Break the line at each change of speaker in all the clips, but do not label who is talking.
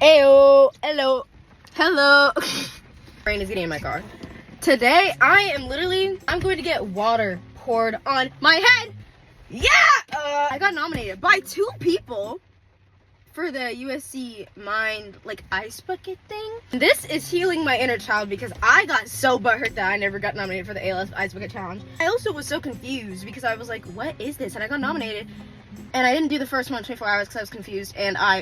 Ayo, hello. Rain is getting in my car. Today, I'm going to get water poured on my head. Yeah! I got nominated by 2 people for the USC Mind, ice bucket thing. This is healing my inner child because I got so butthurt that I never got nominated for the ALS Ice Bucket Challenge. I also was so confused because I was like, what is this? And I got nominated. And I didn't do the first one in 24 hours because I was confused. And I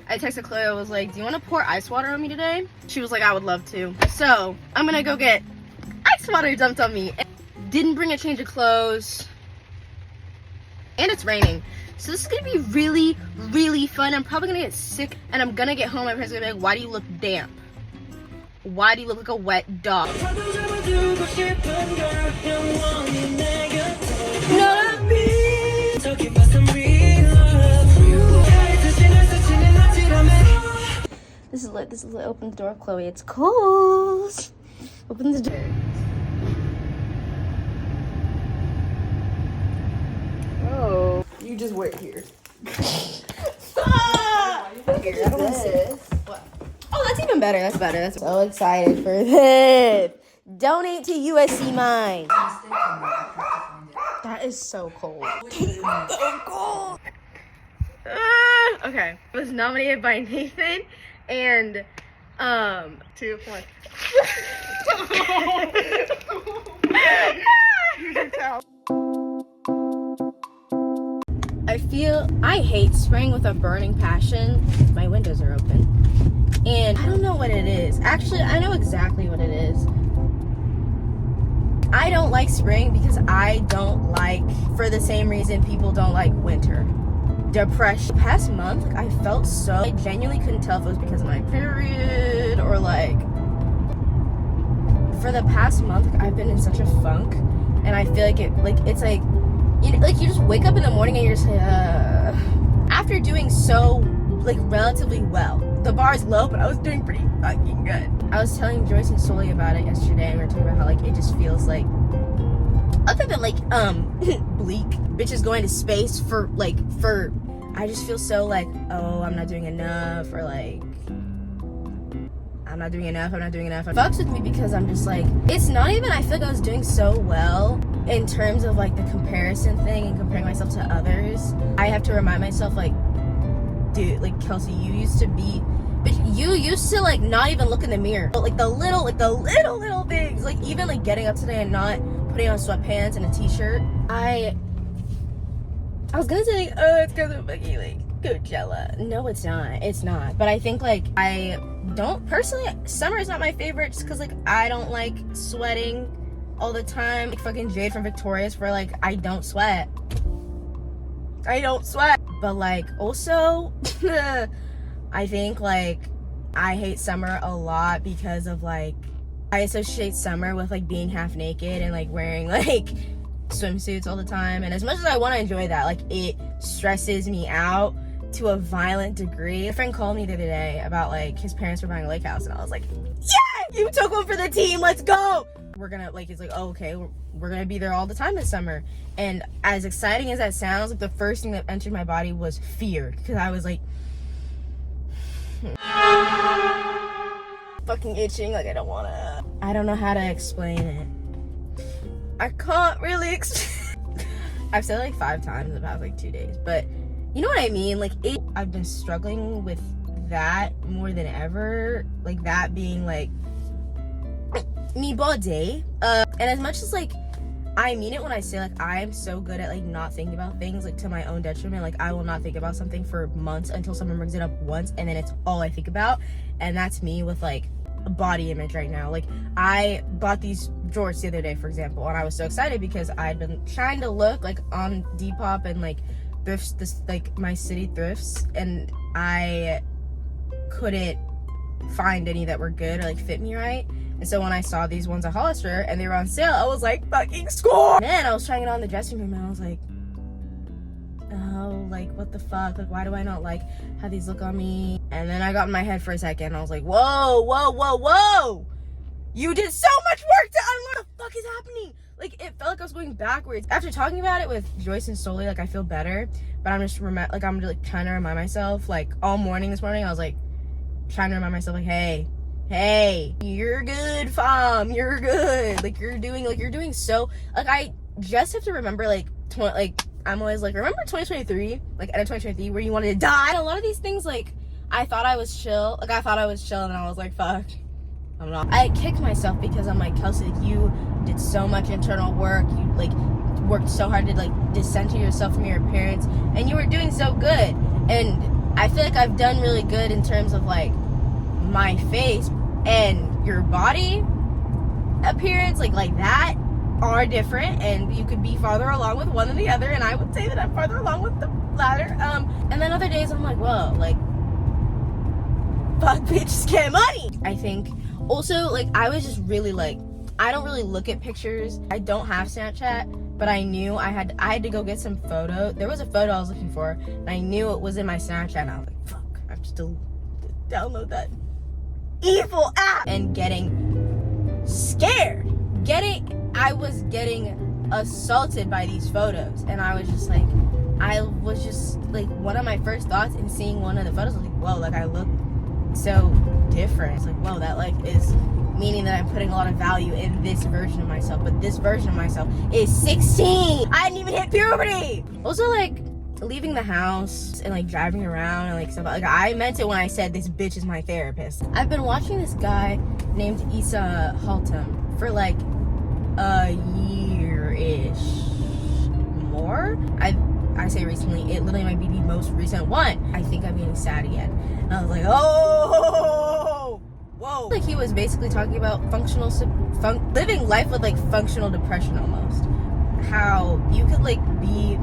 texted Chloe. I was like, do you want to pour ice water on me today? She was like, I would love to. So I'm gonna go get ice water dumped on me. Didn't bring a change of clothes. And it's raining. So this is gonna be really, really fun. I'm probably gonna get sick and I'm gonna get home. My parents are gonna be like, why do you look damp? Why do you look like a wet dog? This is lit. This is lit. Open the door, Chloe. It's cold. Open the door. Oh, you just wait here. Ah! Here, I don't want to see. What? Oh, that's even better. That's better. That's so excited for this. Donate to USC Mind. That is so cold. So cold. Okay. I was nominated by Nathan and 2 points. I hate spring with a burning passion. My windows are open. And I don't know what it is. Actually, I know exactly what it is. I don't like spring because I don't like, for the same reason people don't like winter. Depression. Past month, I felt so, I genuinely couldn't tell if it was because of my period or for the past month, I've been in such a funk, and I feel like you just wake up in the morning and you're just after doing so relatively well. The bar is low, but I was doing pretty fucking good. I was telling Joyce and Sully about it yesterday, and we were talking about how it just feels like, other than bleak bitches going to space for I just feel so oh, I'm not doing enough, or I'm not doing enough. It fucks with me because I'm just it's not even, I feel like I was doing so well in terms of the comparison thing and comparing myself to others. I have to remind myself dude, Kelsey, you used to not even look in the mirror. But the little things, even getting up today and not putting on sweatpants and a t-shirt. I was gonna say, oh, it's because of Coachella. No, it's not. But I think I don't personally, summer is not my favorite just because I don't like sweating all the time. Fucking Jade from Victorious, where I don't sweat. But also I think I hate summer a lot because of I associate summer with being half naked and wearing swimsuits all the time. And as much as I want to enjoy that, it stresses me out to a violent degree. A friend called me the other day about his parents were buying a lake house, and I was like, yeah, you took one for the team, let's go. We're gonna he's like, oh, okay, we're gonna be there all the time this summer. And as exciting as that sounds, the first thing that entered my body was fear, because I was fucking itching, I don't know how to explain it. I can't really I've said it 5 times in the past 2 days, but you know what I mean? I've been struggling with that more than ever. That being me body. And as much as I mean it when I say I am so good at not thinking about things to my own detriment. I will not think about something for months until someone brings it up once, and then it's all I think about. And that's me with body image right now. I bought these jorts the other day, for example, and I was so excited because I'd been trying to look on Depop and thrifts, my city thrifts, and I couldn't find any that were good or fit me right. And so when I saw these ones at Hollister and they were on sale, I was fucking score. And then I was trying it on in the dressing room, and I was oh, what the fuck? Why do I not how these look on me? And then I got in my head for a second, and I was like, whoa, you did so much work to, what the fuck is happening? like, it felt like I was going backwards. After talking about it with Joyce and Stoli, like, I feel better, but I'm just I'm like trying to remind myself, like, all morning this morning, I was like trying to remind myself, like, hey, you're good, fam, you're good, like, you're doing so, like, I just have to remember, like, I'm always like, remember 2023, like, end of 2023, where you wanted to die? And a lot of these things, like, I thought I was chill, and I was like, fuck, I'm not. I kicked myself because I'm like, Kelsey, like, you did so much internal work, you, like, worked so hard to, like, dissenter yourself from your appearance, and you were doing so good, and I feel like I've done really good in terms of, like, my face and your body appearance, like that are different, and you could be farther along with one than the other, and I would say that I'm farther along with the latter. And then other days I'm like, whoa, like, fuck, bitches get money. I think also, like, I was just really, like, I don't really look at pictures. I don't have Snapchat, but I knew I had to go get some photo. There was a photo I was looking for, and I knew it was in my Snapchat, and I was like, fuck, I have to still download that evil app. And getting scared, I was getting assaulted by these photos, and I was just like, one of my first thoughts in seeing one of the photos was like, whoa, like, I look so different. It's like, whoa, that, like, is meaning that I'm putting a lot of value in this version of myself, but this version of myself is 16. I didn't even hit puberty. Also, like, leaving the house and, like, driving around and, like, stuff, like, I meant it when I said this bitch is my therapist. I've been watching this guy named Issa Haltom for, like, a year-ish more. I say recently, it literally might be the most recent one. I think I'm getting sad again. And I was like, oh, whoa. Like, he was basically talking about living life with, like, functional depression almost. How you could, like, be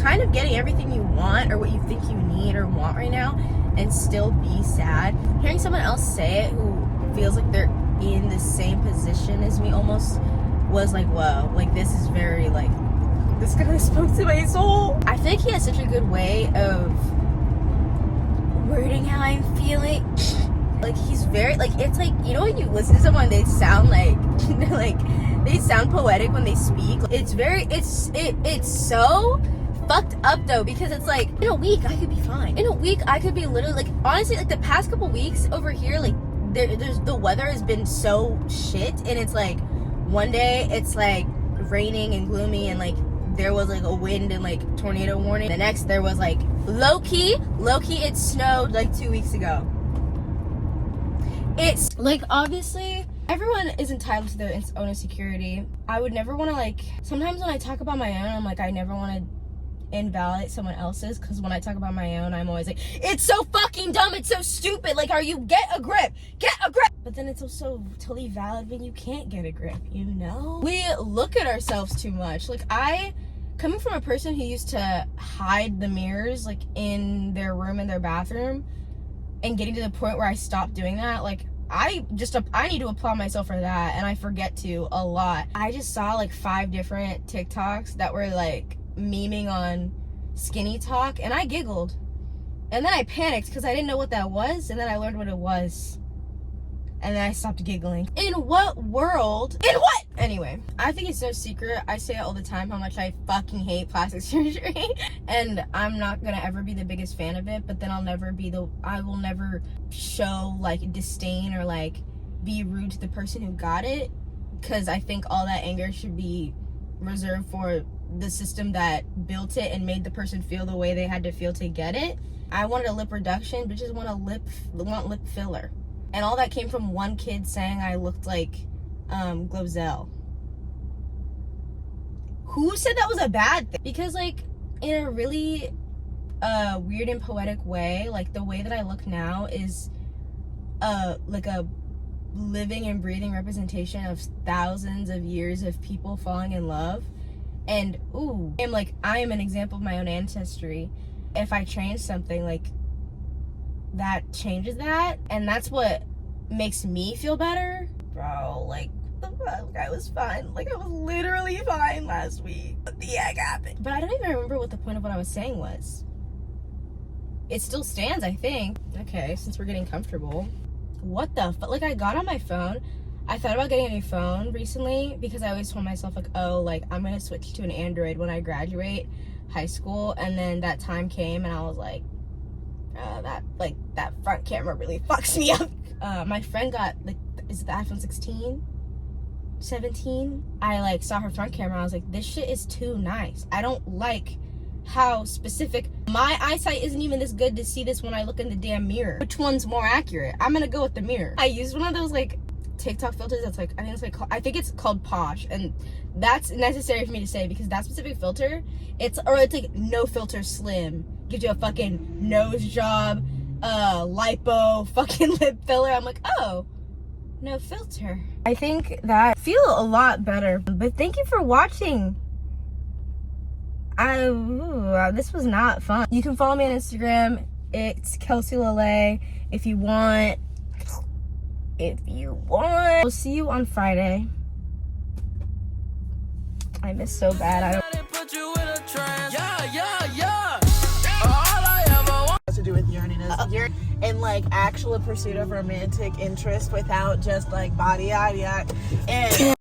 kind of getting everything you want or what you think you need or want right now and still be sad. Hearing someone else say it who feels like they're in the same position as me almost was like, whoa, like, this is very, like, this guy spoke to my soul. I think he has such a good way of wording how I'm feeling. Like, he's very, like, it's like, you know when you listen to someone, they sound like, they sound poetic when they speak. It's so fucked up though, because it's like, in a week I could be fine. In a week I could be literally, like, honestly, like, the past couple weeks over here, like, there's the weather has been so shit, and it's like, one day it's like raining and gloomy, and like there was like a wind and like tornado warning. The next there was like low-key it snowed like 2 weeks ago. It's like, obviously everyone is entitled to their own insecurity. I would never want to, like, sometimes when I talk about my own, I'm like, I never want to invalidate someone else's, because when I talk about my own, I'm always like, it's so fucking dumb, it's so stupid, like, get a grip. But then it's also totally valid when you can't get a grip, you know? We look at ourselves too much. Like, coming from a person who used to hide the mirrors, like, in their room, in their bathroom, and getting to the point where I stopped doing that, like, I need to applaud myself for that, and I forget to a lot. I just saw like 5 different TikToks that were like memeing on skinny talk, and I giggled, and then I panicked because I didn't know what that was, and then I learned what it was, and then I stopped giggling. In what world? Anyway, I think it's no secret, I say it all the time, how much I fucking hate plastic surgery, and I'm not gonna ever be the biggest fan of it, but then I will never show like disdain or like be rude to the person who got it, because I think all that anger should be reserved for the system that built it and made the person feel the way they had to feel to get it. I wanted a lip reduction, bitches want lip filler. And all that came from one kid saying I looked like Glozell. Who said that was a bad thing? Because, like, in a really weird and poetic way, like, the way that I look now is like a living and breathing representation of thousands of years of people falling in love. And I am an example of my own ancestry. If I change something, like, that changes that, and that's what makes me feel better. Bro, like, the fuck, I was fine. Like, I was literally fine last week. What the heck happened? But I don't even remember what the point of what I was saying was. It still stands, I think. Okay, since we're getting comfortable. What the fuck? Like, I got on my phone, I thought about getting a new phone recently because I always told myself like, oh, like I'm gonna switch to an Android when I graduate high school, and then that time came and I was like, that front camera really fucks me up. My friend got like, is it the iPhone 16? 17? I like saw her front camera. I was like, this shit is too nice. I don't like how specific. My eyesight isn't even this good to see this when I look in the damn mirror. Which one's more accurate? I'm gonna go with the mirror. I used one of those like TikTok filters that's like, I think it's called Posh, and that's necessary for me to say because that specific filter, it's like no filter slim, gives you a fucking nose job, lipo, fucking lip filler. I'm like, oh, no filter. I think that I feel a lot better. But thank you for watching. This was not fun. You can follow me on Instagram. It's Kelsey JK if you want. We'll see you on Friday. I miss so bad. I don't.
To do with yearniness. You're in like actual pursuit of romantic interest without just like body idea and